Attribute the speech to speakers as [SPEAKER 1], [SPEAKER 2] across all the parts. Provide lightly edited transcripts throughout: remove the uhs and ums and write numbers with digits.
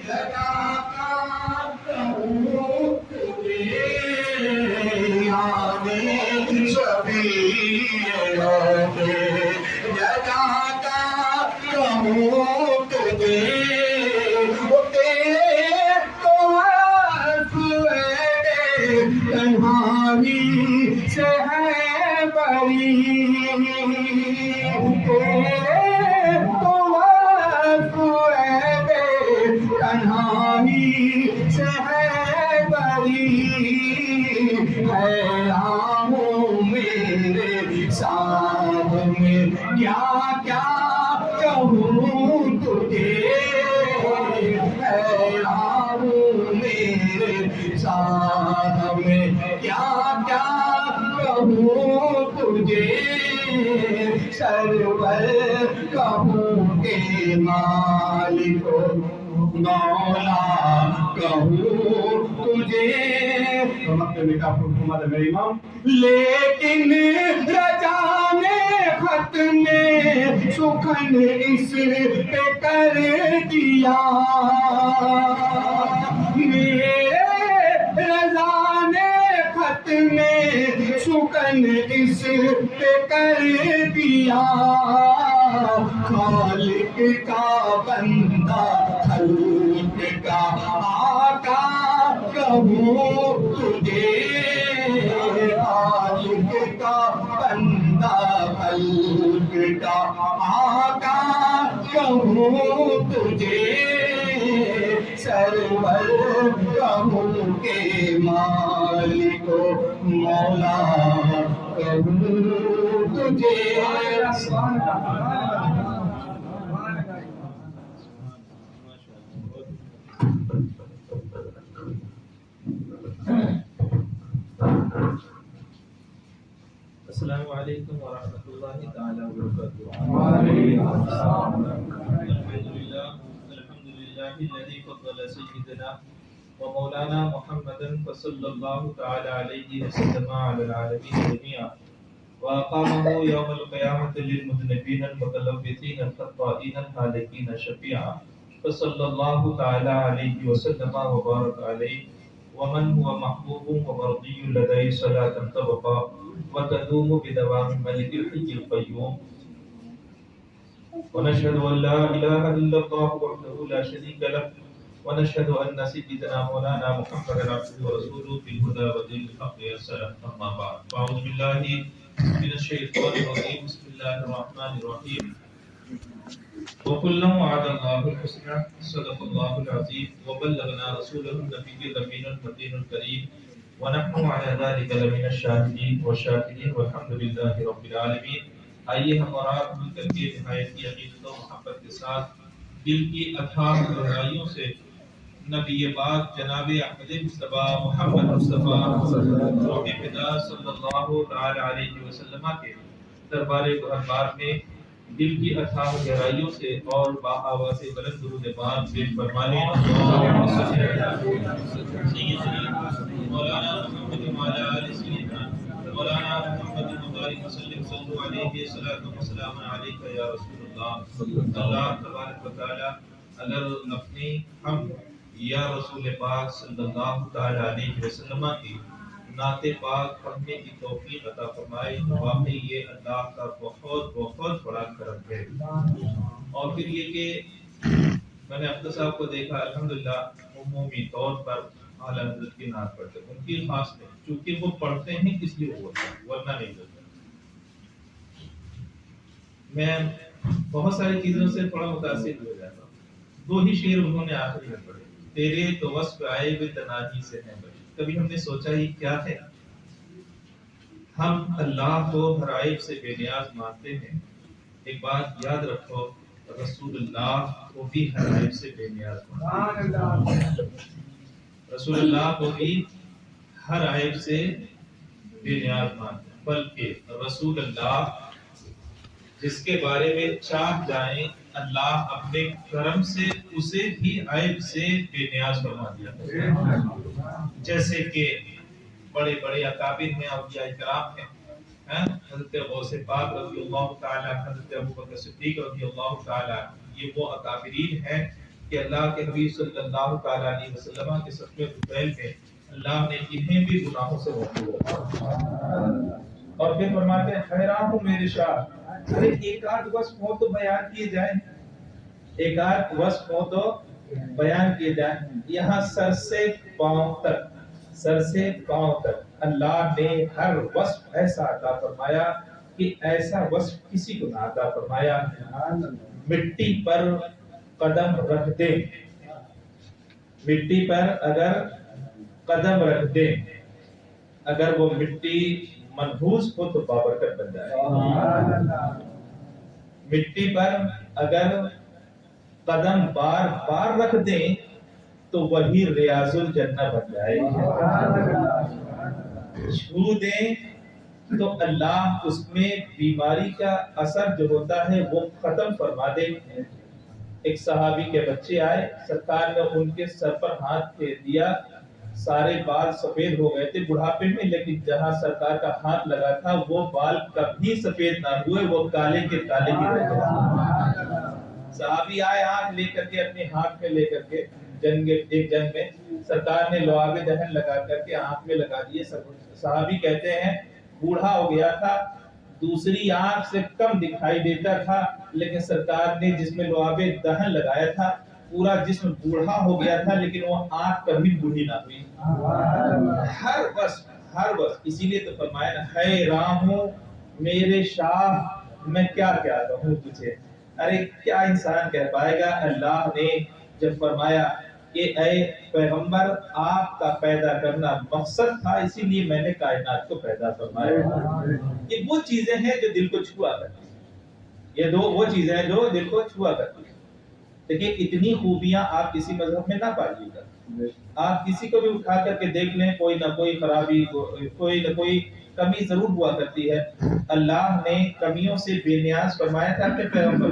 [SPEAKER 1] لگاتا رہوں تجھے یاد شبیر روزے لگاتا رہوں تجھے وہ تیرے تو تنہائی سے ہے بری تیرے تو تنہائی سے ہے بری حیران ہوں میرے ساتھ میں کیا کیا کہوں تجھے حیران ہوں میرے ساتھ میں کیا کیا کہوں تجھے سرور کہوں کہ مالک مولا کہوں تجھے لیکن رجا نے خط میں سخن اس پہ کر دیا میرے رضا نے خط میں سخن اس پہ کر دیا خالق کا بندہ خلق کا آقا کہوں تجھے خالق کا بندہ خلق کا آقا کہوں تجھے سرور کہوں کہ مالک مولا کہوں تجھے
[SPEAKER 2] السلام علیکم ورحمۃ اللہ تعالی وبرکاتہ.
[SPEAKER 1] وعلیکم السلام
[SPEAKER 2] الحمد للہ الذی فضل سیدنا ومولانا محمدا صلی اللہ تعالی علیہ وسلم علی العالمین جميعا واقامه یوم القیامۃ للمذنبین المتلوثین الخطائین الحالکین شفیعا فصلی اللہ تعالی علیہ وسلم وبارک علیہ ومن هو محبوب ومرضی لدی صلاة تبقى وتدوم بدوام ملك الحي القيوم ونشهد أن لا إله إلا الله وحده لا شريك له ونشهد أن سيدنا مولانا محمدا عبده ورسوله بالهدى ودين الحق والسلام أما بعد فأعوذ بالله من الشيطان الرجيم بسم الله الرحمن الرحيم وكلا وعد الله الحسنى صدق الله العظيم وبلغنا رسوله النبي الأمين المتين الكريم ونحن على ذلك لمن الشاهدين والشاكرين والحمد لله رب العالمین. آئیے ہم اور آپ مل کر کے نہایت کی عقیدت و محبت کے ساتھ دل کی اتھاہ گہرائیوں سے نبی پاک جناب احمد مصطفیٰ محمد مصطفیٰ روح فدا صلی اللہ تعالی علیہ وسلم کے دربار گہربار میں دل کی اتھاہ گہرائیوں سے اور با آواز بلند درود پاک پیش فرمانے مولانا محمد وعلى آل سيدنا مولانا محمد مبارک وسلم صلو علیہ صلاۃ وسلام علیک یا رسول اللہ. اللہ تبارک و تعالی اگر اپنی ہم یا رسول پاک صلی اللہ تعالی علیہ وسلم کی نعت پاک پڑھنے کی توفیق عطا فرمائے. واقعی یہ اللہ کا بہت بہت بڑا کرم ہے. اور پھر یہ کہ میں نے اختر صاحب کو دیکھا الحمدللہ عمومی طور پر اعلیٰ حضرت کی نعت پڑھتے ہیں. ان کی خاص ہے چونکہ وہ پڑھتے ہیں اس لیے وہ ہوتا ہے ورنہ نہیں ہوتا. میں بہت ساری چیزوں سے تھوڑا متاثر ہو جاتا ہوں. دو ہی شعر انہوں نے آخری میں پڑھے. تیرے تو وصف آئے بے تناہی سے ہیں بڑی. کبھی ہم نے سوچا ہی کیا ہے. ہم اللہ کو ہر عیب سے بے نیاز مانتے ہیں. ایک بات یاد رکھو رسول اللہ کو بھی ہر عیب سے بے نیاز مانتے ہیں. رسول اللہ کو بھی ہر عیب سے بے نیاز مانتے ہیں. بلکہ رسول اللہ جس کے بارے میں چاہ جائیں اللہ اپنے کرم سے اسے بھی عیب سے بے نیاز فرما دیا. جیسے کہ بڑے بڑے اکابر ہیں اولیاء کرام ہیں. حضرت غوث پاک رضی اللہ تعالی، حضرت ابوبکر صدیق رضی اللہ تعالی، یہ وہ اکابرین ہیں کہ اللہ کے حبیب صلی اللہ تعالیٰ علیہ وسلم کے صدقے طفیل میں اللہ نے انہیں بھی گناہوں سے محفوظ رکھا۔ اور پھر فرماتے ہیں حیران ہوں میرے شاہ، ارے ایک آدھ وصف ہو تو بیان کیے جائیں، ایک آدھ وصف ہو تو بیان کیے جائیں۔ یہاں سر سے پاؤں تک اللہ نے ہر وصف ایسا عطا فرمایا کہ ایسا وصف کسی کو نہ عطا فرمایا۔ مٹی پر قدم رکھ دے، مٹی پر اگر قدم رکھ دے، اگر وہ مٹی منحوس ہو تو بابرکت بن جائے۔ مٹی پر اگر قدم بار بار رکھ دیں تو وہی ریاض الجنہ بن جائے۔ چھو دیں تو اللہ اس میں بیماری کا اثر جو ہوتا ہے وہ ختم فرما دے۔ ایک صحابی کے بچے آئے، سرکار نے ان کے سر پر ہاتھ پھیر دیا، سارے بال سفید ہو گئے تھے بڑھاپے میں، لیکن جہاں سرکار کا ہاتھ لگا تھا وہ بال کبھی سفید نہ ہوئے، وہ کالے کے کالے ہی رہ گئے۔ صحابی آئے ہاتھ لے کر کے، اپنے ہاتھ میں لے کر کے، ایک جنگ میں سرکار نے لعاب دہن لگا کر کے آنکھ میں لگا دیے۔ صحابی کہتے ہیں بوڑھا ہو گیا تھا، دوسری آنکھ سے کم دکھائی دیتا تھا، لیکن سرکار نے جس میں لعاب دہن لگایا تھا پورا جسم بوڑھا ہو گیا تھا، لیکن وہ آنکھ کبھی بوڑھی نہ ہوئی۔ ہر وقت اسی لیے تو فرمایا نا، حیران ہوں میرے شاہ میں کیا کیا کہوں تجھے۔ ارے کیا انسان کہہ پائے گا؟ اللہ نے جب فرمایا کہ اے پیغمبر آپ کا پیدا کرنا مقصد تھا، اسی لیے میں نے کائنات کو پیدا فرمایا۔ یہ وہ چیزیں ہیں جو دل کو چھوا کرتی ہیں، یہ وہ چیزیں ہیں جو دل کو چھوا کرتی ہیں۔ دیکھیں اتنی خوبیاں آپ کسی مذہب میں نہ پائیے گا۔ آپ کسی کو بھی اٹھا کر کے دیکھ لیں، کوئی نہ کوئی خرابی، کوئی نہ کوئی کمی ضرور ہوا کرتی ہے۔ اللہ نے کمیوں سے بے نیاز فرمایا تھا کہ پیغمبر،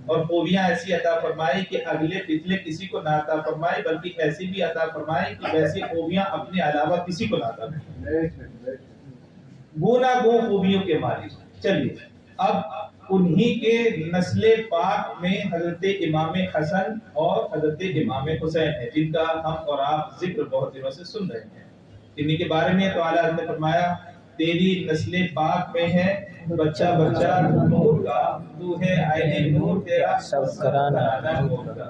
[SPEAKER 2] اور خوبیاں ایسی عطا فرمائی کہ اگلے پچھلے کسی کو نہ عطا فرمائی، بلکہ ایسی بھی عطا فرمائی کہ ویسی خوبیاں اپنے علاوہ کسی کو نہ عطا فرمائی۔ گونا گو خوبیوں کے مالک۔ چلیے اب انہی کے نسل پاک میں حضرت امام حسن اور حضرت امام حسین ہیں، جن کا ہم اور آپ ذکر بہت دنوں سے سن رہے ہیں۔ انہی کے بارے میں تو اعلیٰ حضرت نے فرمایا تیری نسل پاک میں ہے بچہ بچہ نور کا، تو ہے عین نور، تیرا سب گھرانہ نور کا،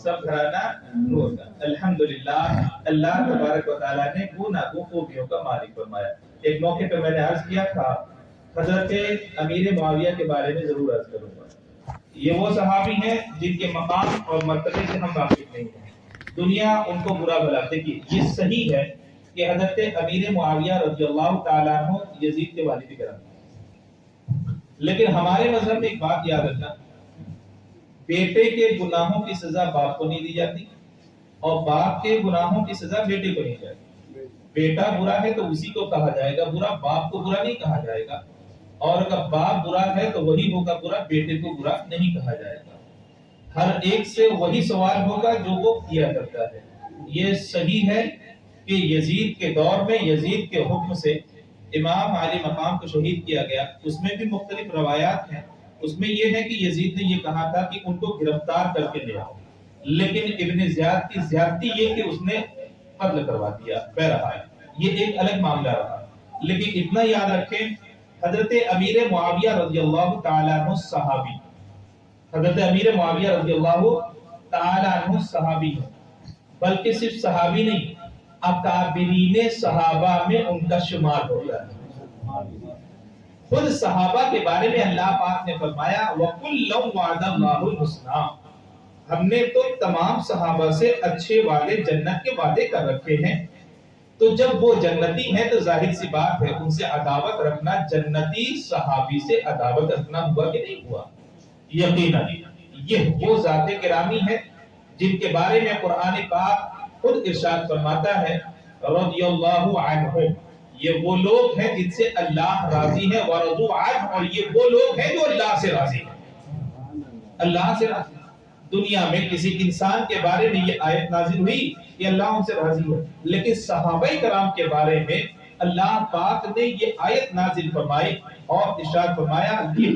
[SPEAKER 2] سب گھرانہ نور کا۔ الحمدللہ اللہ تبارک و تعالیٰ نے گونا گو خوبیوں کا مالک فرمایا۔ ایک موقع پہ میں نے عرض کیا تھا حضرت امیر معاویہ کے بارے میں ضرور عرض کروں گا۔ یہ وہ صحابی ہیں جن کے مقام اور مرتبے سے ہم واقف نہیں ہیں، دنیا ان کو برا بھلا۔ دیکھیے یہ صحیح ہے کہ حضرت امیر معاویہ رضی اللہ تعالیٰ عنہ یزید کے والد کرام، لیکن ہمارے مذہب میں ایک بات یاد رکھنا، بیٹے کے گناہوں کی سزا باپ کو نہیں دی جاتی، اور باپ کے گناہوں کی سزا بیٹے کو نہیں دی جاتی۔ بیٹا برا ہے تو اسی کو کہا جائے گا برا، باپ کو برا نہیں کہا جائے گا، اور اگر باپ برا ہے تو وہی ہوگا برا، بیٹے کو برا نہیں کہا جائے گا۔ ہر ایک سے وہی سوال ہوگا جو وہ کیا کرتا ہے۔ یہ صحیح ہے کہ یزید کے دور میں یزید کے حکم سے امام علی مقام کو شہید کیا گیا۔ اس میں بھی مختلف روایات ہیں، اس میں یہ ہے کہ یزید نے یہ کہا تھا کہ ان کو گرفتار کر کے لے آؤ، لیکن ابن زیاد کی زیادتی یہ کہ اس نے قتل کروا دیا، بہرحال یہ ایک الگ معاملہ رہا۔ لیکن اتنا یاد رکھیں حضرت امیر معاویہ رضی اللہ تعالیٰ عنہ صحابی، حضرت امیر معاویہ رضی اللہ تعالیٰ عنہ صحابی ہیں، بلکہ صرف صحابی نہیں، اکابرین صحابہ میں ان کا شمار ہوتا ہے۔ خود صحابہ کے بارے میں اللہ پاک نے فرمایا وَكُلًّا وَعَدَ اللَّهُ الْحُسْنَىٰ، ہم نے تو تمام صحابہ سے اچھے وعدے، جنت کے وعدے کر رکھے ہیں۔ تو جب وہ جنتی ہیں تو ظاہر سی بات ہے ان سے عداوت رکھنا جنتی صحابی سے عداوت رکھنا ہوا کہ نہیں ہوا؟ یقیناً یہ وہ ذات گرامی ہے جن کے بارے میں قرآن پاک خود ارشاد فرماتا ہے رضی اللہ عنہ، یہ وہ لوگ ہیں جن سے اللہ راضی ہے، ورضوا عنہ، اور یہ وہ لوگ ہیں جو اللہ سے راضی ہیں، اللہ سے راضی۔ دنیا میں کسی انسان کے بارے میں یہ آیت نازل ہوئی کہ اللہ ان سے راضی ہے، لیکن صحابہ کرام کے بارے میں اللہ پاک نے یہ آیت نازل فرمائی اور ارشاد فرمایا یہ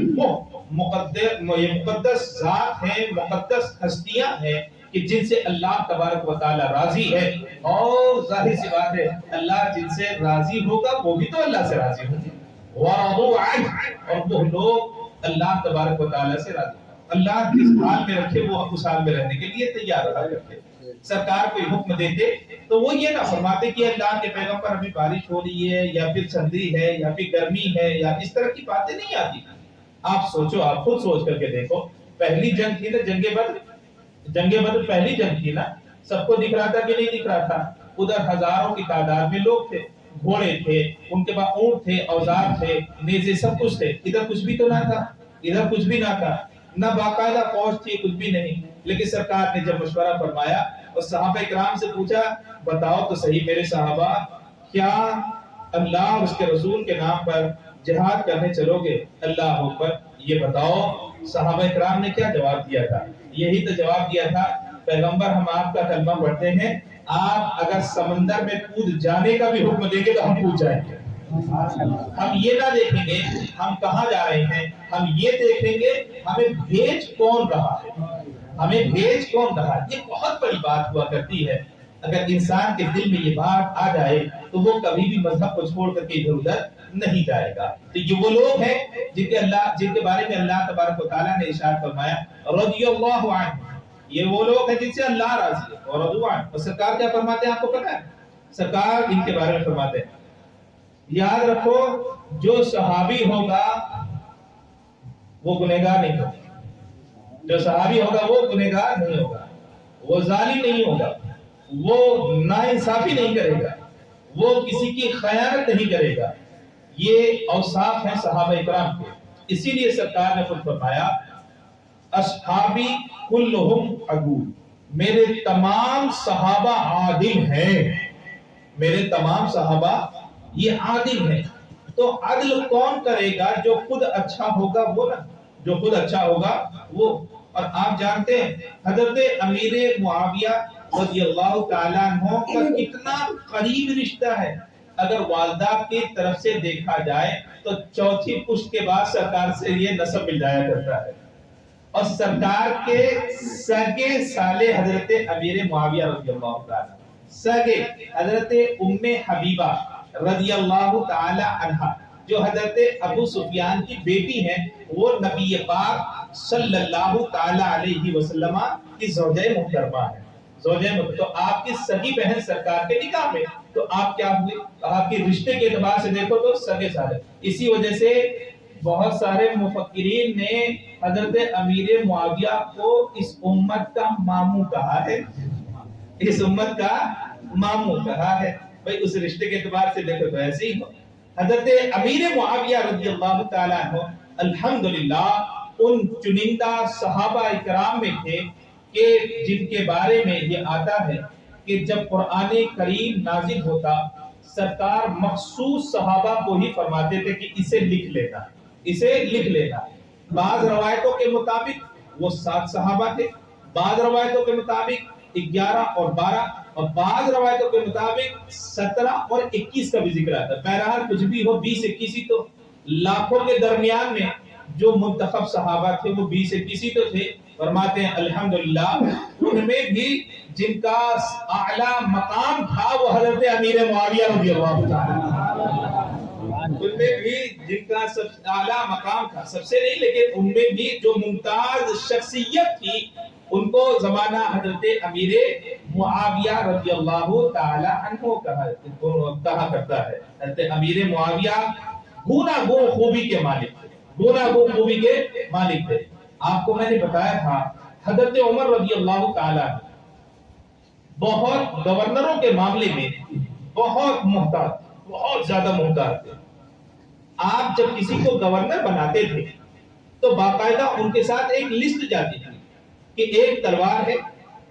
[SPEAKER 2] مقدس ذات ہیں، مقدس ہستیاں ہیں کہ جن سے اللہ تبارک و تعالی راضی ہے، اور ظاہر سی بات ہے اللہ جن سے راضی ہوگا وہ بھی تو اللہ سے راضی ہوں گے، وَرَضُوا عَنْهُ، اور وہ لوگ اللہ تبارک و تعالی سے راضی، اللہ جس حال میں رکھے وہ اس حال میں رہنے کے لیے تیار رہا کرتے۔ سرکار کوئی حکم دیتے تو وہ یہ نہ فرماتے کہ اللہ کے پیغمبر ابھی بارش ہو رہی ہے یا پھر سردی ہے یا پھر گرمی ہے یا اس طرح کی باتیں نہیں آتی۔ آپ سوچو، آپ خود سوچ کر کے دیکھو، پہلی جنگ تھی نا جنگ بدر پہلی جنگ تھی نا، سب کو دکھ رہا تھا کہ نہیں دکھ رہا تھا؟ ادھر ہزاروں کی تعداد میں لوگ تھے، گھوڑے تھے، ان کے پاس اونٹ تھے، اوزار تھے، نیزے، سب کچھ تھے، ادھر کچھ بھی تو نہ تھا، ادھر کچھ بھی نہ تھا، نہ باقاعدہ فوج تھی، کچھ بھی نہیں۔ لیکن سرکار نے جب مشورہ فرمایا اور صحابہ اکرام سے پوچھا بتاؤ تو صحیح میرے صحابہ، کیا اللہ اور اس کے رسول کے نام پر جہاد کرنے چلو گے؟ اللہ اکبر، یہ بتاؤ صحابہ اکرام نے کیا جواب دیا تھا؟ یہی تو جواب دیا تھا پیغمبر ہم آپ کا کلمہ پڑھتے ہیں، آپ اگر سمندر میں کود جانے کا بھی حکم دیں گے تو ہم کود جائیں گے، ہم یہ نہ دیکھیں گے ہم کہاں جا رہے ہیں، ہم یہ دیکھیں گے ہمیں بھیج کون رہا ہے، ہمیں بھیج کون رہا ہے۔ یہ بہت بڑی بات ہوا کرتی ہے، اگر انسان کے دل میں یہ بات آ جائے تو وہ کبھی بھی مذہب کو چھوڑ کر کے ادھر ادھر نہیں جائے گا۔ تو یہ وہ لوگ ہیں جن کے بارے میں اللہ تبارک و تعالیٰ نے ارشاد فرمایا رضی اللہ عنہ، یہ وہ لوگ ہیں جن سے اللہ راضی ہے، اور رضوا عنہ، اور سرکار کیا فرماتے ہیں آپ کو پتہ ہے؟ سرکار ان کے بارے میں فرماتے ہیں یاد رکھو جو صحابی ہوگا وہ گنہگار نہیں ہوگا، جو صحابی ہوگا وہ گنہگار نہیں ہوگا، وہ ظالم نہیں ہوگا، وہ ناانصافی نہیں کرے گا، وہ کسی کی خیانت نہیں کرے گا۔ یہ اوصاف ہیں صحابہ اکرام کے، اسی لیے سرکار نے خود فرمایا اصحابی کلہم عدول، میرے تمام صحابہ عادل ہیں، میرے تمام صحابہ یہ عادل ہیں۔ تو عدل کون کرے گا؟ جو خود اچھا ہوگا وہ نا، جو خود اچھا ہوگا وہ۔ اور آپ جانتے ہیں حضرت امیر معاویہ رضی اللہ تعالیٰ عنہ کا کتنا قریب رشتہ ہے، اگر والدہ کی طرف سے دیکھا جائے تو چوتھی پشت کے بعد سرکار سے یہ نسب مل جایا کرتا ہے، اور سرکار کے سگے سالے حضرت امیر معاویہ رضی اللہ تعالیٰ، سگے حضرت ام حبیبہ رضی اللہ تعالی عنہ جو حضرت ابو سفیان کی بیٹی ہیں، وہ نبی پاک صلی اللہ تعالی علیہ وسلم کی زوجہ محترمہ ہے، تو آپ کی سگی بہن سرکار کے نکاح میں، تو آپ کیا ہوئے؟ آپ کے رشتے کے اعتبار سے دیکھو تو سگے سالے۔ اسی وجہ سے بہت سارے مفکرین نے حضرت امیر معاویہ کو اس امت کا ماموں کہا ہے، اس امت کا ماموں کہا ہے۔ بھئی اس رشتے کے اعتبار سے دیکھو تو ایسے ہی ہو۔ حضرت امیر معاویہ رضی اللہ تعالیٰ عنہ الحمدللہ ان چنندہ صحابہ اکرام میں تھے کہ جن کے بارے میں یہ آتا ہے کہ جب قرآن کریم نازل ہوتا سرکار مخصوص صحابہ کو ہی فرماتے تھے کہ اسے لکھ لینا، اسے لکھ لینا۔ بعض روایتوں کے مطابق وہ 7 صحابہ تھے، بعض روایتوں کے مطابق 11 اور 12، اور بعض روایتوں کے مطابق 17 اور 21 کا بھی ذکر آتا ہے۔ بہرحال کچھ بھی ہو 20-21 ہی تو، لاکھوں کے درمیان میں جو منتخب صحابہ تھے وہ 20-21 ہی تو تھے۔ فرماتے ہیں الحمدللہ ان میں بھی جن کا اعلیٰ مقام تھا وہ حضرت امیر معاویہ رضی اللہ تعالیٰ، ان میں بھی جن کا سب اعلیٰ مقام تھا، سب سے نہیں لیکن ان میں بھی جو ممتاز شخصیت تھی ان کو زمانہ حضرت امیر معاویہ رضی اللہ تعالی عنہ کہا کرتا ہے۔ حضرت امیر معاویہ گوناگون خوبی کے مالک تھے، گوناگون خوبی کے مالک تھے۔ آپ کو میں نے بتایا تھا حضرت عمر رضی اللہ تعالی عنہ بہت گورنروں کے معاملے میں بہت محتاط، بہت زیادہ محتاط تھے۔ آپ جب کسی کو گورنر بناتے تھے تو باقاعدہ ان کے ساتھ ایک لسٹ جاتی تھی کہ ایک تلوار ہے،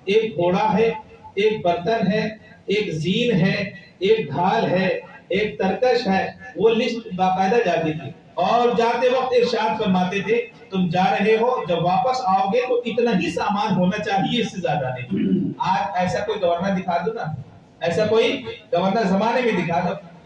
[SPEAKER 2] ایک گھوڑا ہے، ایک برتن ہے، ایک زین ہے، ایک ڈھال ہے، ایک ترکش ہے، وہ لسٹ باقاعدہ جاتی تھی۔ اور جاتے وقت ارشاد فرماتے تھے تم جا رہے ہو جب واپس آؤ گے تو اتنا ہی سامان ہونا چاہیے، اس سے زیادہ نہیں۔ آج ایسا کوئی گورنر دکھا دو نا، ایسا کوئی گورنر زمانے میں دکھا دو،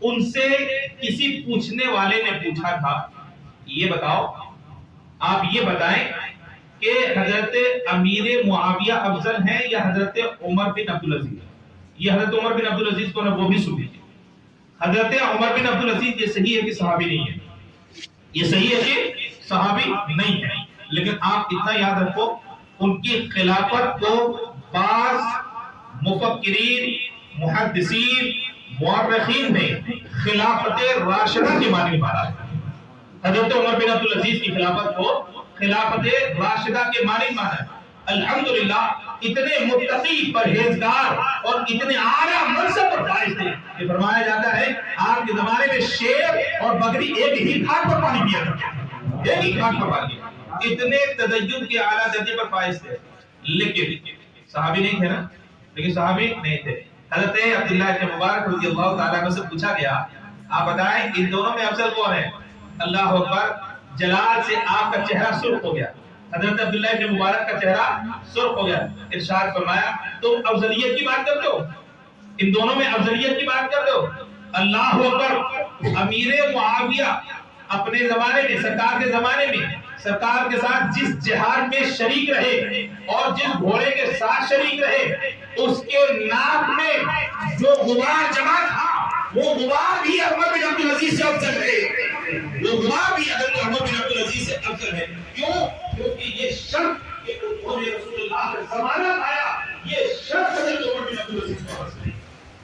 [SPEAKER 2] ان سے کسی پوچھنے والے نے پوچھا تھا یہ بتاؤ آپ یہ بتائیں کہ حضرت امیر معاویہ افضل ہیں یا حضرت عمر بن عبدالعزیز؟ یہ حضرت عمر بن عبدالعزیز کو وہ بھی سن لیجیے. حضرت عمر بن عبدالعزیز یہ صحیح ہے کہ صحابی نہیں ہے؟ یہ صحیح ہے کہ صحابی نہیں ہے. لیکن آپ اتنا یاد رکھو ان کی خلافت کو بعض مفکرین محدثین مورخین نے خلافت راشدہ کے معنی مانا ہے. حضرت عمر بن عبدالعزیز کی خلافت کو خلافت راشدہ کے معنی مانا ہے. الحمدللہ اتنے متقی پرہیزگار اور اتنے اعلیٰ منصب پر فائز تھے کہ فرمایا جاتا ہے آپ کے زمانے میں شیر اور بکری ایک ہی گھاٹ پر پانی پیا کرتے، ایک ہی گھاٹ پر پانی. اتنے تدین کے اعلیٰ درجے پر فائز تھے. لیکن صحابی نہیں تھے نا، لیکن صحابی نہیں تھے. حضرت عبداللہ ابن مبارک رضی اللہ تعالیٰ عنہ سے پوچھا گیا آپ بتائیں ان دونوں میں افضل کون ہے؟ اللہ اکبر، جلال سے آپ کا چہرہ سرخ ہو گیا. حضرت عبداللہ ابن مبارک کا چہرہ سرخ ہو گیا. ارشاد فرمایا تم افضلیت کی بات کرتے ہو، ان دونوں میں افضلیت کی بات کرتے ہو؟ اللہ اکبر. امیر معاویہ اپنے زمانے میں سرکار کے زمانے میں سرکار کے ساتھ جس جہاد میں شریک رہے اور جس گھوڑے کے ساتھ شریک رہے اس کے ناک میں جو غبار جمع تھا وہ غبار بھی عمر بن عبدالعزیز سے افضل ہے. وہ غبار بھی حضرت عمر بن عبدالعزیز سے افضل ہے. کیوں؟ کیونکہ یہ شرط کہ انہوں نے رسول اللہ کا زمانہ پایا، یہ شرط حضرت عمر بن عبدالعزیز کو حاصل ہے.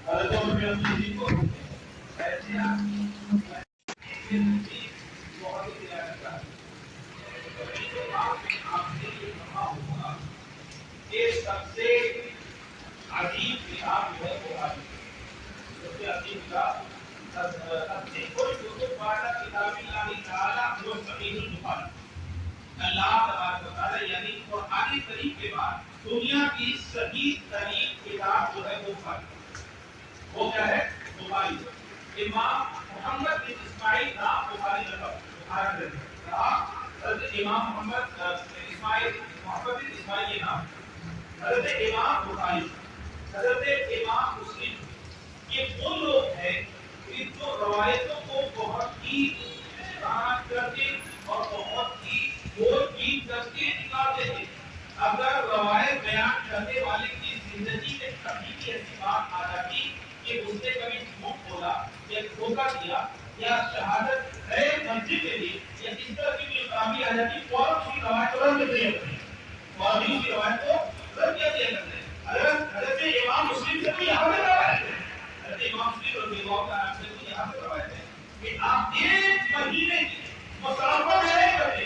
[SPEAKER 2] حضرت عمر بن عبدالعزیز کو سب سے عظیم کتاب جو ہے وہ سب سے عظیم کتاب اللہ تبارک و تعالی یعنی قرآن کریم کے بعد دنیا کی صحیح ترین کتاب جو ہے وہ بخاری. وہ کیا ہے؟ بخاری. امام محمد بن اسماعیل نام بخاری لقب حضرت امام محمد بن اسماعیل یہ نام حضرت امام بخاری حضرت امام مسلم یہ وہ لوگ ہیں کہ جو روایتوں کو بہت ہی بیان کرتے اور بہت ہی گول چیز کر کے نکالتے تھے. اگر روایت بیان کرنے والے کی زندگی میں کبھی بھی ایسی بات آ جاتی کہ اس نے کبھی جھوٹ بولا یا دھوکہ دیا یا شہادت ہے منزل کے لیے یا اس طرح کی کوئی خرابی آ جاتی فوراً اس کی روایت کو رد کر دیا کرتے ہیں. فوراً اس کی روایت کو رد کر دیا کرتے ہیں. حضرت امام مسلم سے تو یہاں پہ روایت ہے، حضرت امام مسلم رضی اللہ تعالیٰ عنہ سے تو یہاں پہ روایت ہے کہ آپ ایک مہینے کی مسافہ میں نہیں کرتے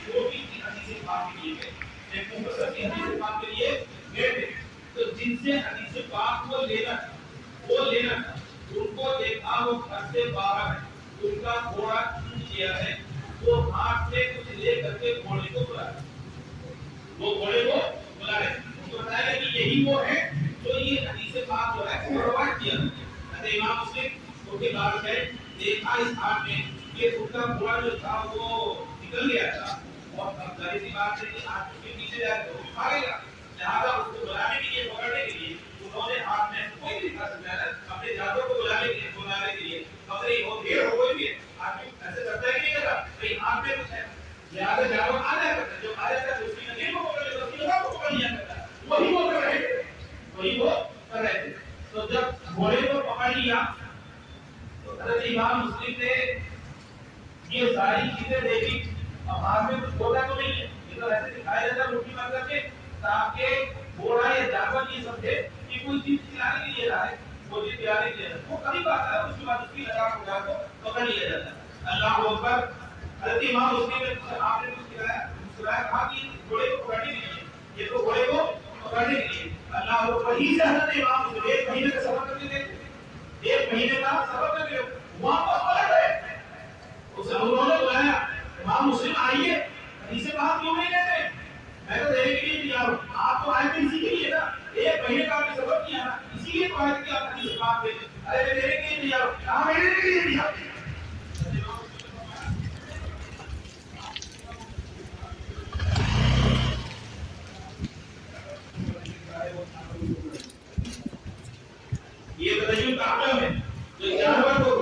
[SPEAKER 2] جو بھی حدیث پاک کے لیے گئے ایک مختصر کی حدیث پاک کے لیے گئے تھے تو جن سے حدیث پاک کو لینا تھا ان کو دیکھا وہ گھر سے باہر ہے، ان کا گھوڑا چھوٹ گیا ہے، وہ ہاتھ میں کچھ لے کر کے گھوڑے کو بلا رہے تو بتایا کہ یہی وہ ہے جو یہ حدیث پاک جو ہے وہ روایت کیا. حضرت امام مسلم ان کے بعد ہے دیکھا اس حال میں کہ ان کا گھوڑا جو تھا وہ نکل گیا تھا اور اب ظاہر سی بات ہے کہ آج کے پیچھے جائے تو وہ بھاگے گا. لہٰذا اس کو بلانے کے لیے پکڑنے کے لیے انہوں نے ہاتھ میں کوئی بھی دکھا سکتا ہے اپنے جانوروں کو بلانے کے لیے بکری ہو بھیڑ ہو کوئی بھی آدمی ایسے کرتا ہے کہ نہیں کرتا کہیں ہاتھ میں کچھ ہے لہٰذا جانور آ جایا کرتا ہے. جو آ جاتا ہے اس کی نظیر کو پکڑ لیتا ہے، اس کی نظر کو پکڑ لیا کرتا ہے. وہی وہ کر رہے تھے. تو جب گھوڑے کو پکڑ لیا تو حضرت امام مسلم نے یہ ساری چیزیں دیکھی. اب ہاتھ میں کچھ ہوتا تو نہیں ہے لیکن ایسے دکھایا جاتا ہے روٹی مار کر کے تاکہ گھوڑا یا جانور یہ سمجھے کہ کوئی چیز کھلانے کے لیے رہا ہے، وہ چیز کھلانے کے لیے وہ کبھی بات ہے اس کے بعد اس کی لگام اٹھا کو پکڑ لیا جاتا ہے. اللہ اکبر. حضرت امام مسلم نے آپ نے کچھ سکھایا کہا کہ گھوڑے کو پکڑنے کے لیے یہ تو گھوڑے کو پکڑنے کے لیے اللہ وہی سے حضرت امام مسلم ایک مہینے کا سفر کر کے تھے، ایک مہینے کا سفر کر کے واپس پلٹ گئے. اسے انہوں نے بلایا امام مسلم آئیے حدیث پاک کیوں نہیں لیتے؟ میں تو دینے کے لیے تیار ہوں. آپ تو آئے تھے اسی کے لیے نا، ایک مہینے کا آپ نے سفر کیا نا، اسی لیے تو آئے تھے کہ آپ حدیث پاک دیتے. ارے میں دینے کے لیے تیار ہوں. کہاں میں دینے کے لیے تیار ہوں. یہ تدین کا عالم ہے جو جانور کو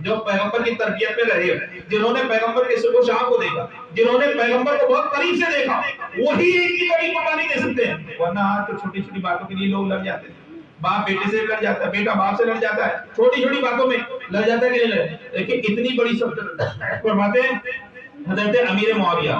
[SPEAKER 2] جو پیغمبر کی تربیت میں رہے، جنہوں نے پیغمبر کے صبح و شام کو دیکھا، جنہوں نے پیغمبر کو بہت قریب سے دیکھا، وہی ایک کی بڑی پتہ نہیں دے سکتے ہیں۔ ورنہ آج تو چھوٹی چھوٹی باتوں کے لیے لوگ لڑ جاتے ہیں، باپ بیٹے سے لڑ جاتا ہے، بیٹا باپ سے لڑ جاتا ہے، چھوٹی چھوٹی باتوں میں لڑ جاتا ہے کہ نہیں لڑ، لیکن اتنی بڑی سب فرماتے ہیں حضرت امیر معاویہ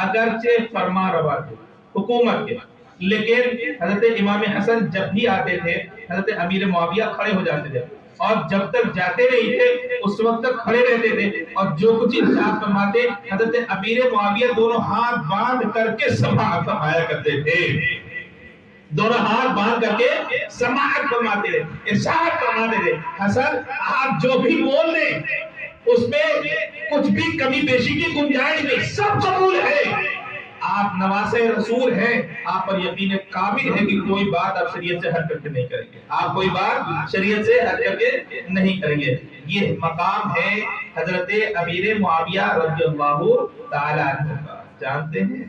[SPEAKER 2] اگرچہ فرما روا تھے حکومت کے، لیکن حضرت امام حسن جب بھی آتے تھے حضرت امیر معاویہ کھڑے ہو جاتے تھے، اور جب تک جاتے نہیں تھے اس وقت تک کھڑے رہتے تھے، اور جو کچھ ارشاد فرماتے حضرت امیر معاویہ دونوں ہاتھ باندھ کر کے سماعت فرمایا کرتے تھے، دونوں ہاتھ باندھ کر کے سماعت فرماتے تھے، ارشاد فرماتے تھے حسن آپ جو بھی بول دیں اس میں کچھ بھی کمی بیشی کی گنجائش نہیں، سب قبول ہے، آپ نواسے رسول ہیں، آپ پر یقین کامل ہے کہ کوئی بات آپ شریعت سے ہٹ کر کے نہیں کریں گے، آپ کوئی بات شریعت سے ہٹ کر کے نہیں کریں گے۔ یہ مقام ہے حضرت امیر معاویہ رضی اللہ تعالی عنہ کا۔ جانتے ہیں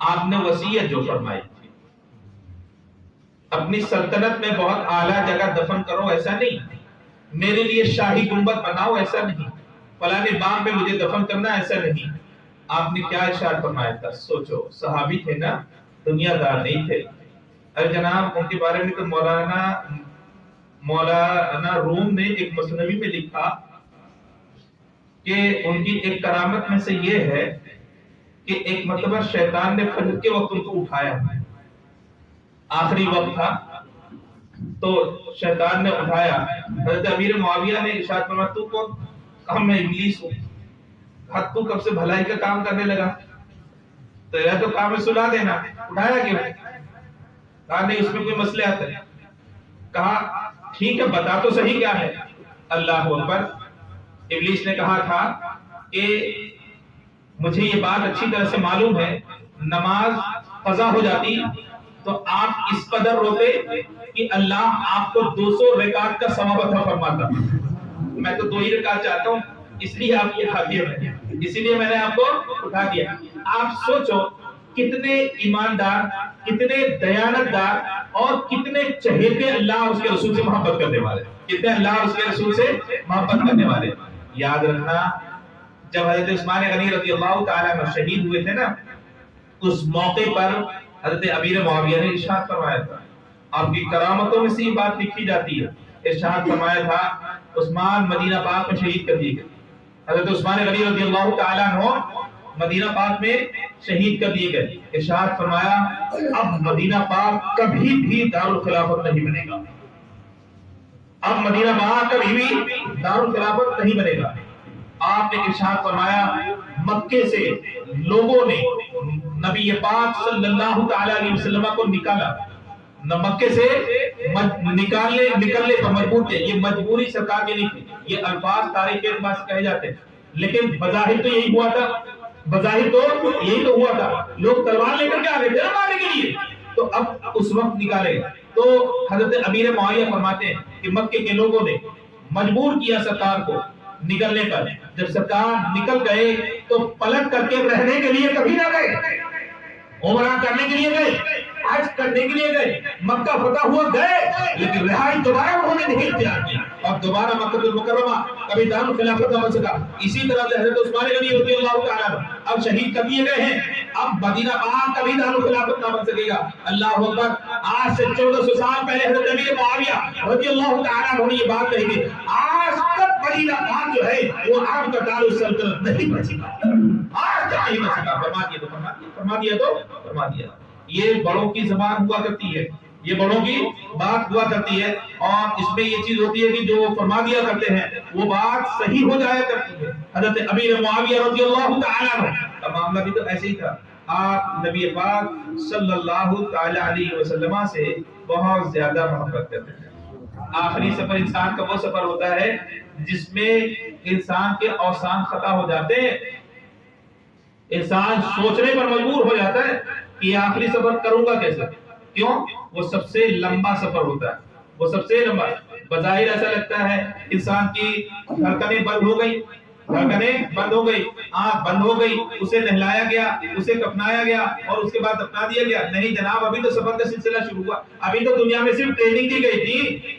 [SPEAKER 2] آپ نے وصیت جو فرمائی تھی اپنی سلطنت میں بہت اعلیٰ جگہ دفن کرو، ایسا نہیں، میرے لیے شاہی گنبد بناؤ، ایسا نہیں، فلانے باغ میں مجھے دفن کرنا، ایسا نہیں۔ آپ نے کیا ارشاد فرمایا تھا؟ سوچو، صحابی تھے نا، دنیا دار نہیں تھے۔ ارے جناب ان کے بارے میں تو مولانا روم نے ایک مثنوی میں لکھا کہ ان کی ایک کرامت میں سے یہ ہے کہ ایک مرتبہ شیطان نے فجر کے وقت ان کو اٹھایا، آخری وقت تھا تو شیطان نے اٹھایا، حضرت امیر معاویہ نے ارشاد فرمایا تو کون؟ کہا میں ابلیس ہوں۔ حد تو کب سے بھلائی کا کام کرنے لگا، تو یہ تو کام ہے سنا دینا، اٹھایا کیوں؟ کہا نہیں اس میں کوئی مسئلہ آتا ہے۔ کہا ٹھیک ہے بتا تو صحیح کیا ہے۔ اللہ اکبر۔ ابلیس نے کہا تھا کہ مجھے یہ بات اچھی طرح سے معلوم ہے، نماز قضا ہو جاتی تو آپ اس قدر روتے کہ اللہ آپ کو 200 رکعت کا ثواب عطا فرماتا، میں تو 2 ہی رکعت چاہتا ہوں، اس لیے آپ کو اٹھا دیا، اسی لیے میں نے آپ کو اٹھا دیا۔ آپ سوچو کتنے ایماندار، کتنے دیانتدار اور کتنے چہیتے اللہ اور اس کے رسول سے محبت کرنے والے، کتنے اللہ اور اس کے رسول سے محبت کرنے والے۔ یاد رکھنا جب حضرت عثمان غنی رضی اللہ تعالیٰ عنہ شہید ہوئے تھے نا، اس موقع پر حضرت امیر معاویہ نے ارشاد فرمایا تھا، آپ کی کرامتوں میں سے یہ بات لکھی جاتی ہے، ارشاد فرمایا تھا عثمان مدینہ پاک میں شہید کر دیے گئے، حضرت عثمان غنی رضی اللہ تعالیٰ عنہ مدینہ پاک میں شہید کر دیے گئے، ارشاد فرمایا اب مدینہ پاک کبھی بھی دارالخلافت نہیں بنے گا، اب مدینہ پاک کبھی بھی دارالخلافت نہیں بنے گا۔ آپ نے ارشاد فرمایا مکے سے لوگوں نے نبی پاک صلی اللہ تعالی علیہ وسلم کو نکالا، مکے سے نکلنے پر مجبور تھے، یہ مجبوری سرکار کی نہیں تھی، یہ الفاظ تاریخ کے اعتبار سے کہے جاتے ہیں، لیکن بظاہر تو یہی ہوا تھا، بظاہر تو یہی تو ہوا تھا، لوگ تلوار لے کر کے آ گئے تھے نا مارنے کے لیے، تو اب اس وقت نکالے تو حضرت امیر معاویہ فرماتے ہیں کہ مکے کے لوگوں نے مجبور کیا سرکار کو نکلنے پر، جب سرکار نکل گئے تو پلٹ کر کے رہنے کے لیے کبھی نہ گئے، عمرہ کرنے کے لیے گئے، حج کرنے کے لیے گئے، مکہ فتح ہوا گئے، لیکن رہائی دوبارہ انہوں نے نہیں اختیار کیا، اور دوبارہ مکہ المکرمہ کبھی دارالخلافت نہ بن سکا۔ اسی طرح سے حضرت عثمان غنی رضی اللہ تعالیٰ عنہ اب شہید کر دیے گئے ہیں، اب مدینہ پاک کبھی دارالخلافت نہ بن سکے گا۔ اللہ اکبر۔ آج سے 1400 سال پہلے حضرت امیر معاویہ رضی اللہ تعالیٰ عنہ نے یہ بات کہی تھی، آج تک مدینہ پاک جو ہے وہ عرب کا دارالسلطنت نہیں بن سکا، آج تک نہیں بن سکا۔ فرما دیا تو فرما دیا، فرما دیا تو فرما دیا۔ یہ بڑوں کی زبان ہوا کرتی ہے، یہ بڑوں کی بات ہوا کرتی ہے، اور اس میں یہ چیز ہوتی ہے کہ جو فرما دیا کرتے ہیں وہ بات صحیح ہو جایا کرتی ہے۔ حضرت امیر معاویہ رضی اللہ تعالیٰ عنہ کا معاملہ بھی تو ایسے ہی تھا، آپ نبی پاک صلی اللہ تعالی علیہ وسلم سے بہت زیادہ محبت کرتے تھے۔ آخری سفر انسان کا وہ سفر ہوتا ہے جس میں انسان کے اوسان خطا ہو جاتے ہیں، انسان سوچنے پر مجبور ہو جاتا ہے کہ یہ آخری سفر کروں گا کیسے، کیوں؟ وہ سب سے لمبا سفر ہوتا ہے، وہ سب سے لمبا۔ بظاہر ایسا لگتا ہے انسان کی دھڑکنیں بند ہو گئی، دھڑکنیں بند ہو گئی، آنکھ بند ہو گئی، اسے نہلایا گیا، اسے کفنایا گیا اور اس کے بعد دفنا دیا گیا۔ نہیں جناب، ابھی تو سفر کا سلسلہ شروع ہوا، ابھی تو دنیا میں صرف ٹریننگ دی گئی تھی،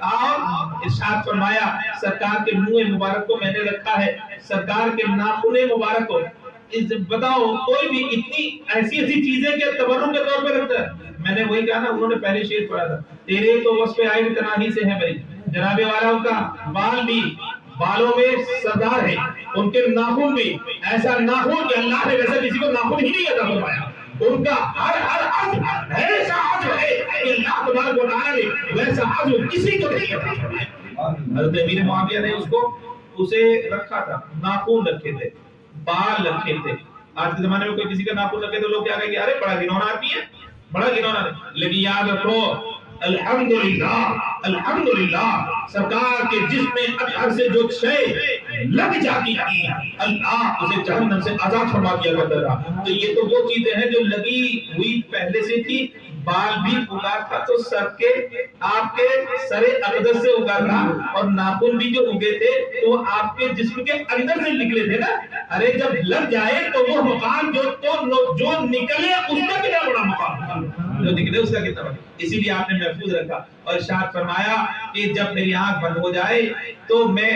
[SPEAKER 2] آپ ارشاد فرمایا سرکار کے منہ مبارک کو میں نے رکھا ہے، سرکار کے ناخن مبارک کو، بتاؤ کوئی بھی اتنی ایسی چیزیں کہ تبرک کے طور پہ رکھتا ہے۔ میں نے وہی کہا نا، انہوں نے پہلے شعر پڑھا تھا، تیرے تو وصف عین تناہی سے ہے بھائی، جناب والا کا بال بھی، بالوں میں سردار ہے، ان کے ناخن بھی ایسا ناخن کہ اللہ نے ویسے کسی کو ناخن ہی نہیں عطا فرمایا، ان کا ہر عزم ایسا عزم ہے کہ اللہ تبارک و تعالی نے ویسا عزم کسی کو نہیں عطا فرمایا۔ حضرت امیر معاویہ نے اسے رکھا تھا، ناخن رکھے تھے، بال رکھے تھے۔ آج کے زمانے میں کوئی کسی کا ناخن رکھے تو لوگ کیا کہیں گے، ارے بڑا گھنونا آدمی ہے، بڑا گھنونا ہے۔ لیکن یاد رکھو الحمدللہ سرکار کے جسم میں اطہر سے جو شے لگ جاتی تھی اللہ اسے جہنم سے آزاد فرما دیا کرتا تھا۔ تو یہ تو وہ چیزیں ہیں جو لگی ہوئی پہلے سے تھی۔ بال بھی اگا تھا تو سر کے آپ کے سر اقدس سے اگا تھا، اور ناخن بھی جو اگے تھے تو وہ آپ کے جسم کے اندر سے نکلے تھے نا۔ ارے جب لگ جائے تو وہ مقام جو نکلے اس کا کتنا بڑا مقام، جو نکلے اس کا کتنا بڑا، اسی لیے آپ نے محفوظ رکھا۔ اور ارشاد فرمایا کہ جب میری آنکھ بند ہو جائے تو میں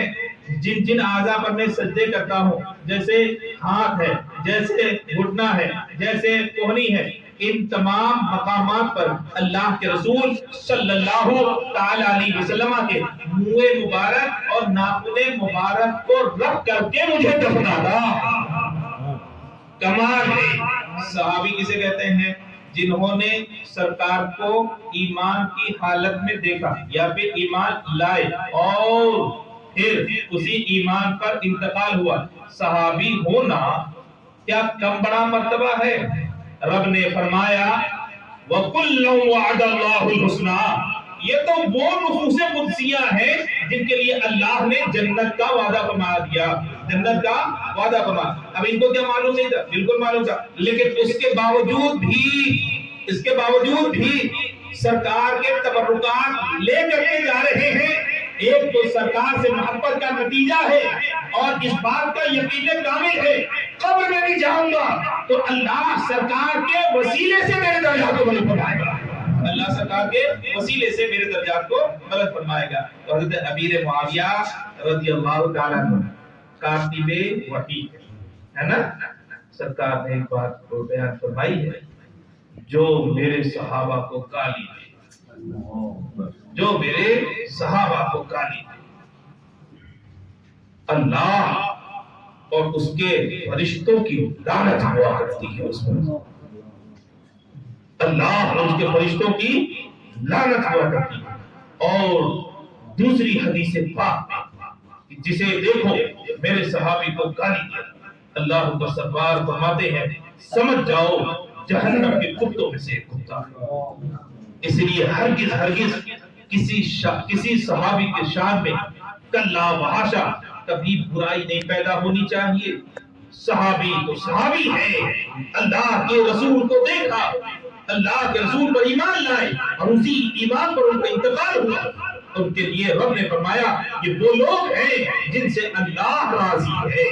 [SPEAKER 2] جن اعضاء پر میں سجدے کرتا ہوں، جیسے ہاتھ ہے، جیسے گھٹنا ہے، جیسے کوہنی ہے، ان تمام مقامات پر اللہ کے رسول صلی اللہ تعالی علیہ وسلم کے منہ مبارک اور ناخن مبارک کو رکھ کر کے مجھے دفنانا۔ کمال ہے۔ صحابی کسے کہتے ہیں؟ جنہوں نے سرکار کو ایمان کی حالت میں دیکھا یا پھر ایمان لائے اور پھر اسی ایمان پر انتقال ہوا۔ صحابی ہونا کیا کم بڑا مرتبہ ہے؟ رب نے فرمایا وَكُلًّا وَعَدَ اللَّهُ الْحُسْنَى، یہ تو وہ نفوس قدسیہ ہیں جن کے لیے اللہ نے جنت کا وعدہ فرما دیا، جنت کا وعدہ فرما۔ اب ان کو کیا معلوم نہیں تھا؟ بالکل معلوم تھا، لیکن اس کے باوجود بھی سرکار کے تبرکات لے کر کے جا رہے ہیں۔ ایک تو سرکار سے محبت کا نتیجہ ہے اور اس بات کا یقین کامل ہے قبر میں بھی جاؤں گا تو اللہ سرکار کے وسیلے سے میرے درجات کو بلند فرمائے گا، اللہ سرکار کے وسیلے سے میرے درجات کو بلند فرمائے گا۔ تو حضرت امیر معاویہ رضی اللہ تعالیٰ عنہ کاتب وحی ہے نا، سرکار نے ایک بات کو بیان فرمائی ہے، جو میرے صحابہ کو گالی دے، جو میرے صحابہ کو گالی دے، اللہ اور اس کے فرشتوں کی لعنت ہوا کرتی ہے اس پر، اللہ اور اس کے فرشتوں کی لعنت ہوا کرتی ہے۔ اور دوسری حدیث پاک جسے دیکھو میرے صحابی کو گالی دیا، اللہ کو سرکار فرماتے ہیں سمجھ جاؤ جہنم کے کتوں میں سے ایک کتا ہے۔ اس لیے ہرگز کسی صحابی کے شان میں کلا وحاشا کبھی برائی نہیں پیدا ہونی چاہیے۔ صحابی تو صحابی ہے، اللہ کے رسول کو دیکھا، اللہ کے رسول پر ایمان لائے اور اسی ایمان پر ان کا انتقال ہوا، ان کے لیے رب نے فرمایا یہ وہ لوگ ہیں جن سے اللہ راضی ہے،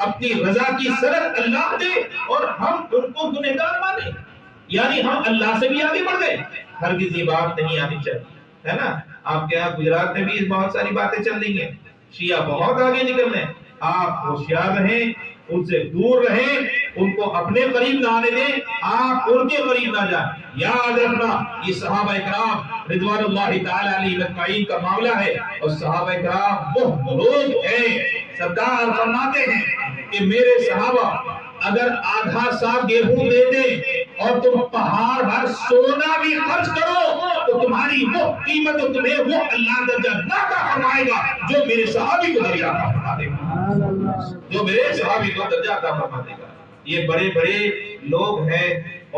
[SPEAKER 2] اپنی رضا کی سند اللہ دے اور ہم ان کو گنہگار مانے، یعنی ہم اللہ سے بھی آگے بڑھ گئے۔ ہرگز یہ بات نہیں آنی چاہیے، ہے نا۔ آپ کے یہاں گجرات میں بھی بہت ساری باتیں چل رہی ہیں، شیعہ بہت آگے نکل رہے ہیں، آپ ہوشیار رہیں، ان سے دور رہیں، ان کو اپنے قریب نہ آنے دیں، آپ ان کے قریب نہ جائیں۔ یاد رکھنا یہ صحابہ اکرام رضوان اللہ تعالی علیہ اجمعین کا معاملہ ہے، اور صحابہ اکرام وہ لوگ ہیں، سرکار فرماتے ہیں کہ میرے صحابہ اگر آدھا سا گیہوں دے دیں اور تم پہاڑ بھر سونا بھی خرچ کرو تو تمہاری وہ قیمت تمہیں وہ اللہ درجہ عطا فرمائے گا جو میرے صحابی کو درجہ عطا فرما دے گا، جو میرے صحابی کو درجہ عطا فرما دے گا۔ یہ بڑے بڑے لوگ ہیں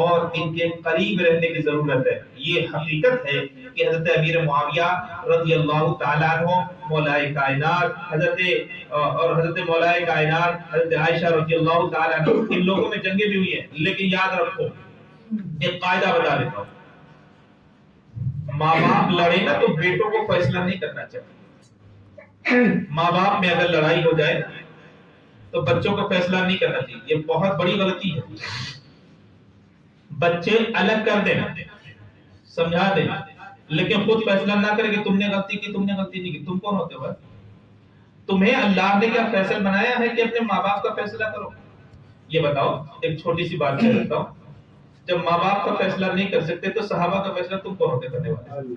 [SPEAKER 2] اور ان کے قریب رہنے کی ضرورت ہے۔ یہ حقیقت ہے کہ حضرت امیر معاویہ رضی اللہ تعالیٰ عنہ مولا کائنات حضرت مولا کائنات حضرت عائشہ رضی اللہ تعالیٰ عنہ، ان لوگوں میں جنگیں بھی ہوئی ہیں، لیکن یاد رکھو ایک قاعدہ بتا دیتا ہوں، ماں باپ لڑے نا تو بیٹوں کو فیصلہ نہیں کرنا چاہیے۔ ماں باپ میں اگر لڑائی ہو جائے تو بچوں کو فیصلہ نہیں کرنا چاہیے، یہ بہت بڑی غلطی ہے۔ بچے الگ کر دیں، سمجھا دیں، لیکن خود فیصلہ نہ کرے کہ تم نے غلطی کی، تم نے غلطی نہیں کی. تم کون ہوتے ہو؟ تمہیں اللہ نے کیا فیصلہ بنایا ہے کہ اپنے ماں باپ کا فیصلہ کرو؟ یہ بتاؤ. ایک چھوٹی سی بات کہہ دیتا ہوں، جب ماں باپ کا فیصلہ نہیں کر سکتے تو صحابہ کا فیصلہ تم کون ہوتے کرنے والے؟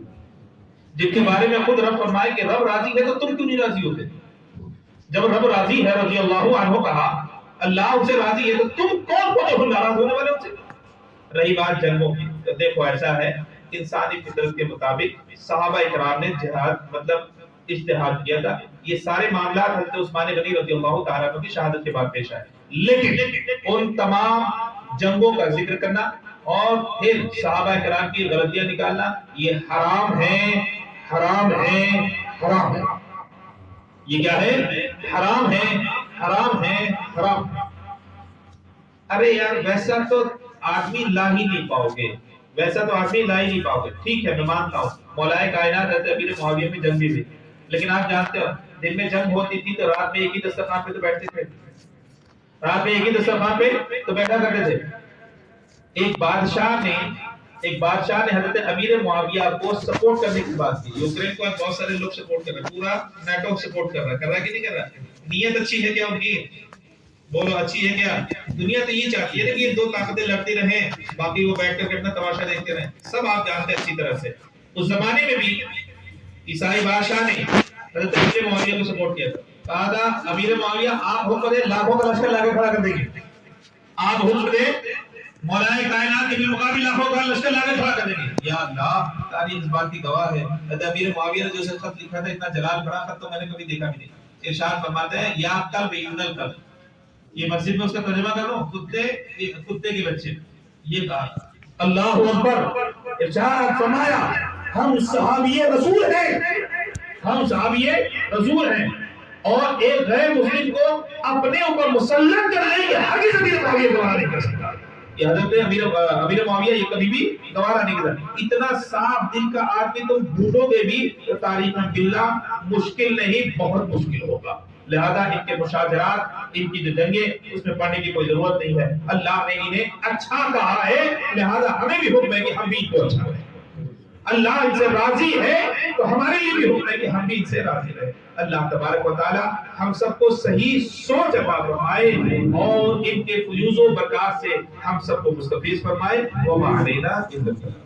[SPEAKER 2] جن کے بارے میں خود رب فرمائے کہ رب راضی ہے تو تم کیوں نہیں راضی ہوتے؟ جب رب راضی ہے، رضی اللہ عنہ کہا، اللہ ان سے راضی ہے تو تم کون ناراض ہونے والے ان سے؟ رہی بات جنگوں کی، تو دیکھو ایسا ہے، انسانی فطرت کے مطابق صحابہ اکرام نے جہاد مطلب اجتہاد کیا تھا. یہ سارے معاملات حضرت عثمان غنی رضی اللہ تعالیٰ عنہ کی شہادت کے بعد پیش آئے. لیکن ان تمام جنگوں کا ذکر کرنا اور پھر صحابہ کرام کی غلطیاں نکالنا یہ حرام ہے، حرام ہے، حرام ہے. یہ کیا ہے؟ حرام ہے، حرام ہے، حرام. ارے یار ویسا تو آدمی لا ہی نہیں پاؤ گے، ویسا تو آدمی لا ہی نہیں پاؤ گے. ٹھیک ہے میں مانتا ہوں مولا کائنات حضرت امیر معاویہ میں جنگ بھی ہوئی، لیکن آپ جانتے ہو دن میں جنگ ہوتی تھی تو رات میں ایک ہی دسترخوان پہ تو بیٹھتے تھے، رات میں ایک ہی دسترخوان پہ تو بیٹھا کرتے تھے. ایک بادشاہ نے حضرت امیر معاویہ کو سپورٹ کرنے کی بات کی. یوکرین کو بہت سارے لوگ سپورٹ کر رہے ہیں، پورا نیٹو سپورٹ کر رہا ہے کہ نہیں کر رہا؟ نیت اچھی ہے کیا ان کی؟ بولو اچھی ہے کیا؟ دنیا تو یہ چاہتی ہے کہ یہ دو طاقتیں لڑتی رہیں، باقی وہ بیٹھ کر کے اپنا تماشا دیکھتے رہیں. سب آپ جانتے ہیں اچھی طرح سے. اس زمانے میں بھی عیسائی بادشاہ نے حضرت امیر معاویہ کو سپورٹ کیا تھا. کہا تھا امیر معاویہ آپ حکم دیں لاکھوں کا لشکر لا کے کھڑا کر دیں گے، آپ حکم دیں مولا کائنات کے بالمقابل لاکھوں کا لشکر لا کے کھڑا کر دیں گے. یا اللہ تاریخ اس بات کی گواہ ہے. حضرت امیر معاویہ نے جو خط لکھا تھا اتنا جلال بھرا خط تو میں نے کبھی دیکھا بھی نہیں. ارشاد فرماتے ہیں یا کل بیونل کل، یہ مسجد میں اس کا ترجمہ کر لو، کتے کے بچے. یہ کہا اللہ اکبر. ارشاد فرمایا ہم صحابی رسول ہیں، ہم صحابی رسول ہیں، اور ایک غیر مسلم کو اپنے اوپر مسلط کرائیں گے ہرگز امیر معاویہ گوارا نہیں کر سکتا. یہ حضرت امیر معاویہ یہ کبھی بھی گوارا نہیں کرتا. اتنا صاف دل کا آدمی تم ڈھونڈو گے بھی تو تاریخ میں ملنا مشکل نہیں، بہت مشکل ہوگا. لہذا ان کے مشاجرات، ان کی جو جنگیں، اس میں پڑھنے کی کوئی ضرورت نہیں ہے. اللہ نے انہیں اچھا کہا ہے، لہذا ہمیں بھی حکم ہے کہ ہم بھی ان کو اچھا کہیں. اللہ ان سے راضی ہے تو ہمارے لیے بھی حکم ہے کہ ہم بھی ان سے راضی رہیں. اللہ تبارک و تعالی ہم سب کو صحیح سوچ عطا فرمائے اور ان کے فیوز و برکات سے ہم سب کو مستفیض فرمائے. وما علینا الا البلاغ.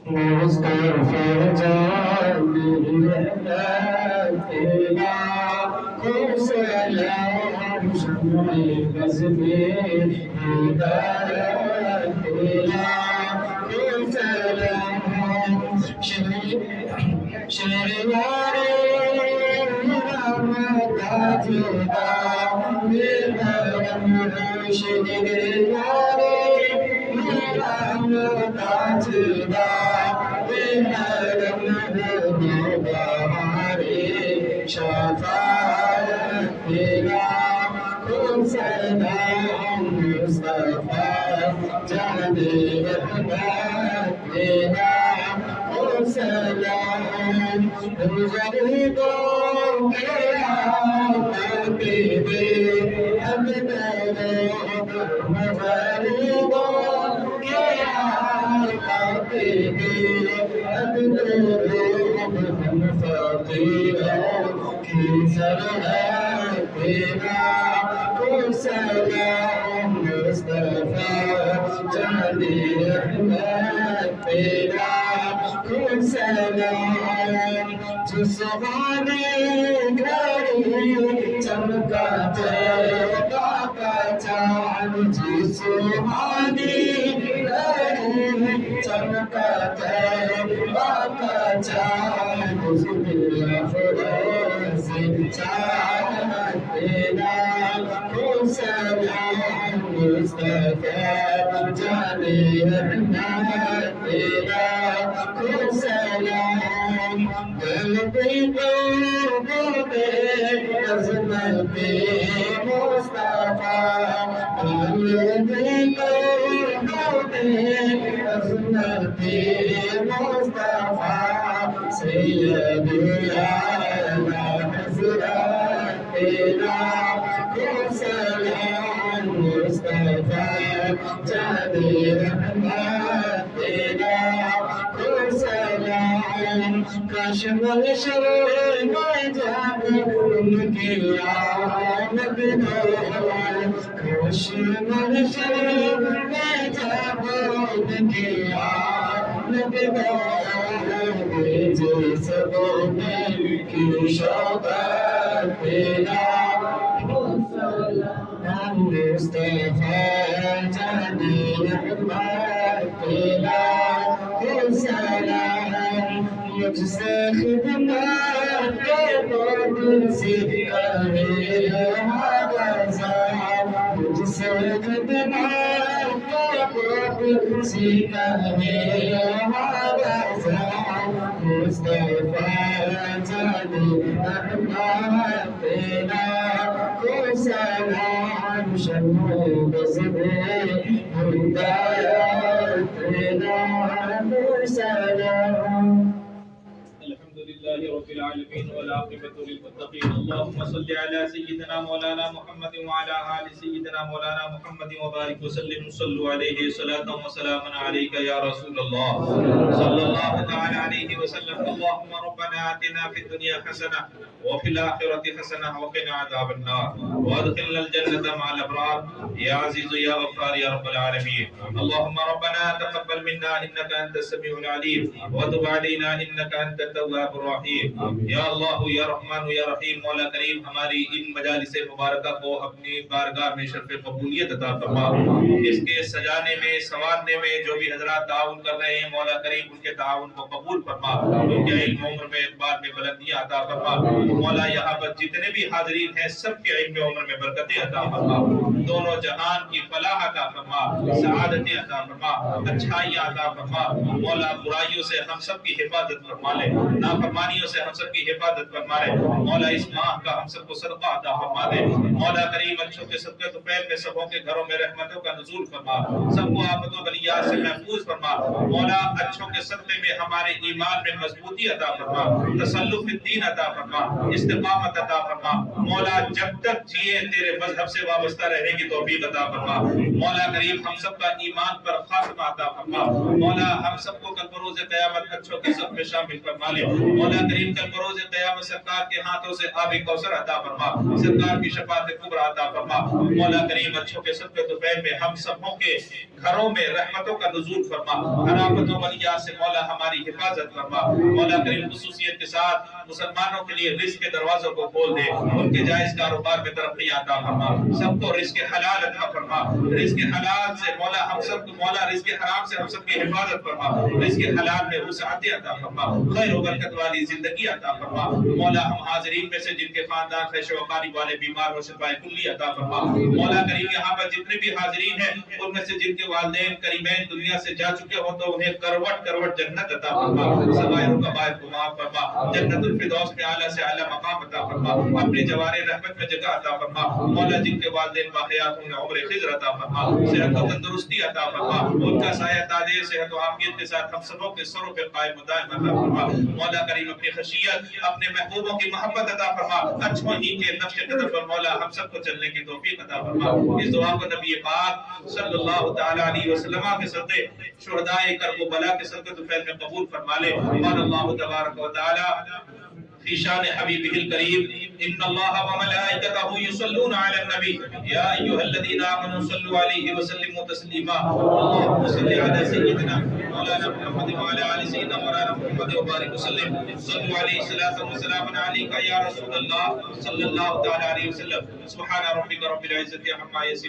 [SPEAKER 1] مستغفر جانی رحمتنا کو سلام شمع قصبِ ہدایتنا کو سلام شہریار رحمت جدا میرا مرشد یار کاش محشر میں جا کر ان کی آمد نہ ہو، کاش محشر میں جا کر ان کی آمد نہ ہو، جی سب میں کی شوقت پیدا مصطفیٰ جانی رحمت پیدا سلام، مجھ سے خدمت کے بعد سے کرے آغاز، مجھ سے خدمت کے بعد سے کرے آغاز، مصطفیٰ جانی رحمت پیدا سلام، شمع بزم ہدایت پیدا سلام.
[SPEAKER 2] الحمد لله رب العالمين والعاقبة للمتقين. اللهم صل على سيدنا مولانا محمد وعلى آل سيدنا مولانا محمد وبارك وسلم. صلوا عليه صلاة وسلاما عليك يا رسول الله صلى الله تعالى عليه وسلم. اللهم ربنا آتنا في الدنيا حسنة وفي الآخرة حسنة وقنا عذاب النار وادخلنا الجنة مع الأبرار يا عزيز يا غفار يا رب العالمين. اللهم ربنا تقبل منا إنك أنت السميع العليم وتب علينا إنك أنت التواب الرحیم. یا اللہ یا رحمان یا رحیم، مولا کریم ہماری ان مجالس مبارکہ کو اپنی بارگاہ میں شرف قبولیت عطا فرما. اس کے سجانے میں سنوارنے میں جو بھی حضرات تعاون کر رہے ہیں مولا کریم ان کے تعاون کو قبول فرما. ان کے علم عمر میں اقبال میں بلندیاں عطا فرما. مولا یہاں پر جتنے بھی حاضرین ہیں سب کے علم عمر میں برکتیں عطا فرما. دونوں جہان کی فلاح عطا فرما، سعادتیں عطا فرما، اچھائیاں عطا فرما. مولا برائیوں سے ہم سب کی حفاظت فرما لے، نافرمانیوں سے ہم سب کی حفاظت فرما لے. مولا اس ماہ کا ہم سب کو صدقہ عطا فرما دے. مولا کریم اچھوں کے صدقے تو پیر میں سبوں کے گھروں میں رحمتوں کا نزول فرما، سب کو آفت و بلیات سے محفوظ فرما. مولا اچھوں کے صدقے میں ہمارے ایمان میں مضبوطی عطا فرما، تسلط الدین عطا فرما، استقامت عطا فرما. مولا جب تک جیے تیرے مذہب سے وابستہ رہنے کی توفیق عطا فرما. مولا کریم ہم سب کا ایمان پر خاتمہ عطا فرما. مولا ہم سب کو کل بروز قیامت اچھوں کے صف میں شامل فرما لے. مولا کریم کل بروز قیامت سرکار کے ہاتھوں سے آب کوثر عطا فرما، سرکار کی شفاعت کبریٰ عطا فرما. مولا کریم اچھوں کے صدقے طفیل میں ہم سبوں کے گھروں میں رحمتوں کا نزول فرما، حرامت و بلیات سے مولا ہماری حفاظت فرما. مولا کریم خصوصیت کے ساتھ مسلمانوں کے لیے رزق کے دروازوں کو کھول دے، ان کے جائز کاروبار میں ترقی عطا فرما. سب کو رزق حلال عطا فرما. رزق حلال سے مولا ہم سب کو، مولا رزق حرام سے ہم سب کی حفاظت فرما. رزق حلال میں وسعت عطا فرما، خیر و برکت والی زندگی عطا فرما. مولا ہم حاضرین میں سے جن کے خاندان خیش و وقاری والے بیمار ہو شفا کلی عطا فرما. مولا کریم یہاں پر جتنے بھی حاضرین ہیں ان میں سے جن کے والدین کریمین دنیا سے جا چکے ہوں تو انہیں کروٹ کروٹ جنت عطا فرما، سوائر و کبائر کو معاف فرما. جنت الفردوس میں اعلیٰ سے اعلیٰ مقام عطا فرما. اپنے جوار رحمت میں جگہ عطا فرما. مولا جن کے والدین باقیات انہیں عمر خضر عطا فرما، صحت و تندرستی عطا فرما. ان کا سایہ تاج صحت و عافیت کے ساتھ ہم سبوں کے سروں پہ قائم و دائم عطا فرما. مولا کریم اپنی خشیت اپنے محبوبوں کی محبت عطا فرما. اچھوں ہی کے نقش قدم پر مولا ہم سب کو چلنے کی توفیق عطا فرما. اس دعا کو نبی پاک صلی اللہ تعالی علیہ وسلم کے صدقے شہدائے کربلا کے صدقے طفیل میں قبول فرما لے. قال اللہ تبارک و تعالی في شان حبيبه الكريم إن الله وملائكته يصلون على النبي يا أيها الذين آمنوا صلوا عليه وسلموا تسليما. اللهم صل على سيدنا مولانا محمد وعلى آل سيدنا مولانا محمد وبارك وسلم. صلوا عليه صلاة وسلاما عليك يا رسول الله صلى الله تعالى عليه وسلم. سبحان ربك رب العزة عما يصفون.